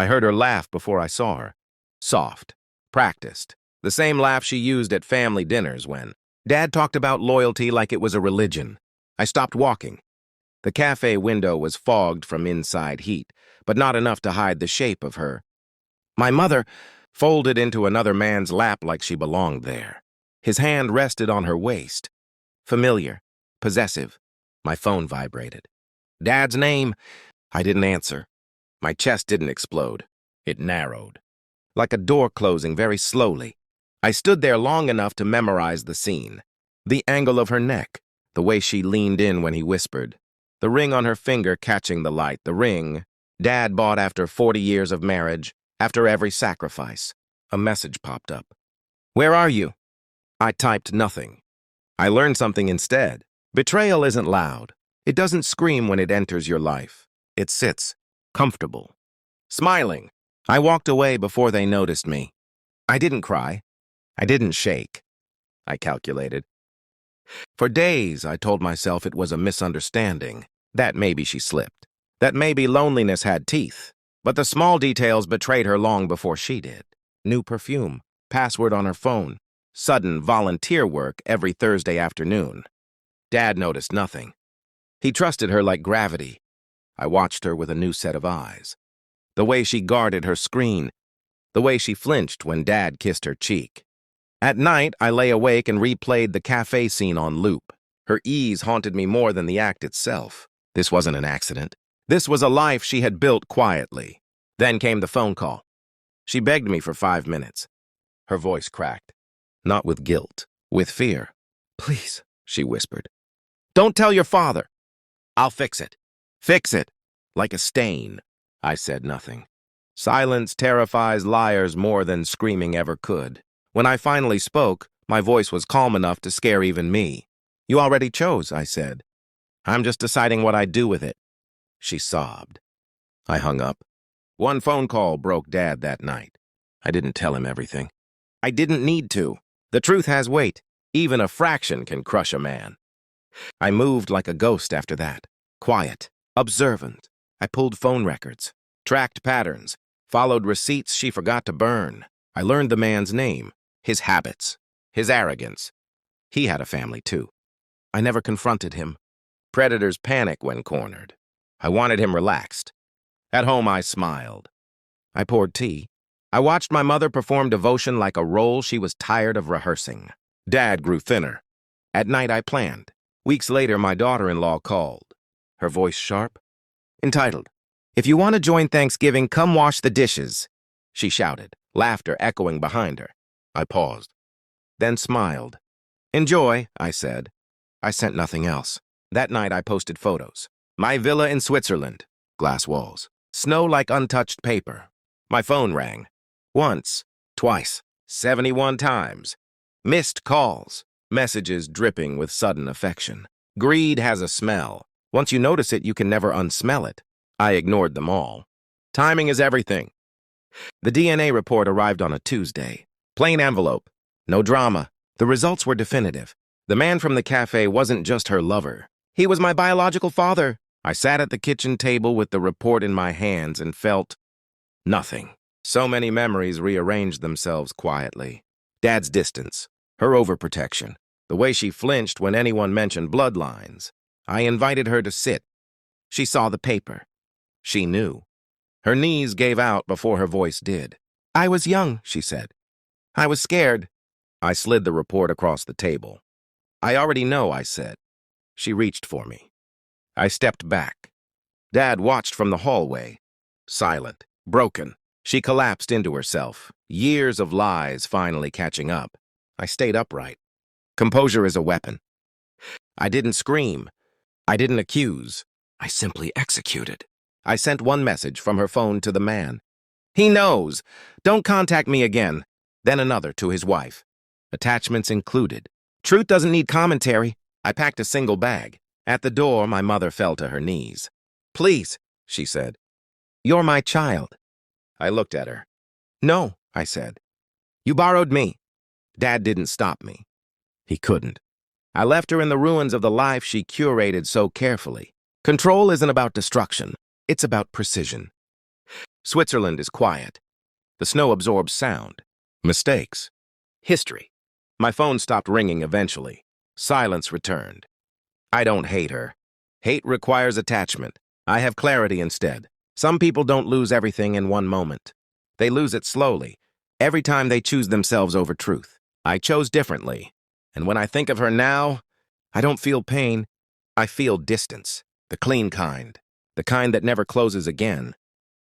I heard her laugh before I saw her. Soft. Practiced. The same laugh she used at family dinners when Dad talked about loyalty like it was a religion. I stopped walking. The cafe window was fogged from inside heat, but not enough to hide the shape of her. My mother folded into another man's lap like she belonged there. His hand rested on her waist. Familiar. Possessive. My phone vibrated. Dad's name? I didn't answer. My chest didn't explode. It narrowed. Like a door closing very slowly. I stood there long enough to memorize the scene. The angle of her neck, the way she leaned in when he whispered, the ring on her finger catching the light, the ring Dad bought after 40 years of marriage, after every sacrifice. A message popped up. "Where are you?" I typed nothing. I learned something instead. Betrayal isn't loud. It doesn't scream when it enters your life. It sits, comfortable. Smiling, I walked away before they noticed me. I didn't cry. I didn't shake. I calculated. For days, I told myself it was a misunderstanding, that maybe she slipped, that maybe loneliness had teeth. But the small details betrayed her long before she did. New perfume, password on her phone, sudden volunteer work every Thursday afternoon. Dad noticed nothing. He trusted her like gravity. I watched her with a new set of eyes. The way she guarded her screen, the way she flinched when Dad kissed her cheek. At night, I lay awake and replayed the cafe scene on loop. Her ease haunted me more than the act itself. This wasn't an accident. This was a life she had built quietly. Then came the phone call. She begged me for 5 minutes. Her voice cracked. Not with guilt, with fear. "Please," she whispered. "Don't tell your father." "I'll fix it." "Fix it." Like a stain. I said nothing. Silence terrifies liars more than screaming ever could. When I finally spoke, my voice was calm enough to scare even me. "You already chose," I said. "I'm just deciding what I'd do with it." She sobbed. I hung up. One phone call broke Dad that night. I didn't tell him everything. I didn't need to. The truth has weight. Even a fraction can crush a man. I moved like a ghost after that. Quiet. Observant. I pulled phone records. Tracked patterns. Followed receipts she forgot to burn. I learned the man's name. His habits. His arrogance. He had a family, too. I never confronted him. Predators panic when cornered. I wanted him relaxed. At home, I smiled. I poured tea. I watched my mother perform devotion like a role she was tired of rehearsing. Dad grew thinner. At night, I planned. Weeks later, my daughter-in-law called. Her voice sharp. Entitled, "If you want to join Thanksgiving, come wash the dishes," she shouted, laughter echoing behind her. I paused, then smiled. "Enjoy," I said. I sent nothing else. That night, I posted photos. My villa in Switzerland. Glass walls. Snow like untouched paper. My phone rang. Once. Twice. 71 times. Missed calls. Messages dripping with sudden affection. Greed has a smell. Once you notice it, you can never unsmell it. I ignored them all. Timing is everything. The DNA report arrived on a Tuesday. Plain envelope. No drama. The results were definitive. The man from the cafe wasn't just her lover. He was my biological father. I sat at the kitchen table with the report in my hands and felt nothing. So many memories rearranged themselves quietly. Dad's distance, her overprotection, the way she flinched when anyone mentioned bloodlines. I invited her to sit. She saw the paper. She knew. Her knees gave out before her voice did. "I was young," she said. "I was scared." I slid the report across the table. "I already know," I said. She reached for me. I stepped back. Dad watched from the hallway. Silent, broken. She collapsed into herself. Years of lies finally catching up. I stayed upright. Composure is a weapon. I didn't scream. I didn't accuse. I simply executed. I sent one message from her phone to the man. "He knows. Don't contact me again." Then another to his wife. Attachments included. Truth doesn't need commentary. I packed a single bag. At the door, my mother fell to her knees. "Please," she said. "You're my child." I looked at her. "No," I said. "You borrowed me." Dad didn't stop me. He couldn't. I left her in the ruins of the life she curated so carefully. Control isn't about destruction. It's about precision. Switzerland is quiet. The snow absorbs sound. Mistakes. History. My phone stopped ringing eventually. Silence returned. I don't hate her. Hate requires attachment. I have clarity instead. Some people don't lose everything in one moment. They lose it slowly, every time they choose themselves over truth. I chose differently. And when I think of her now, I don't feel pain. I feel distance. The clean kind. The kind that never closes again.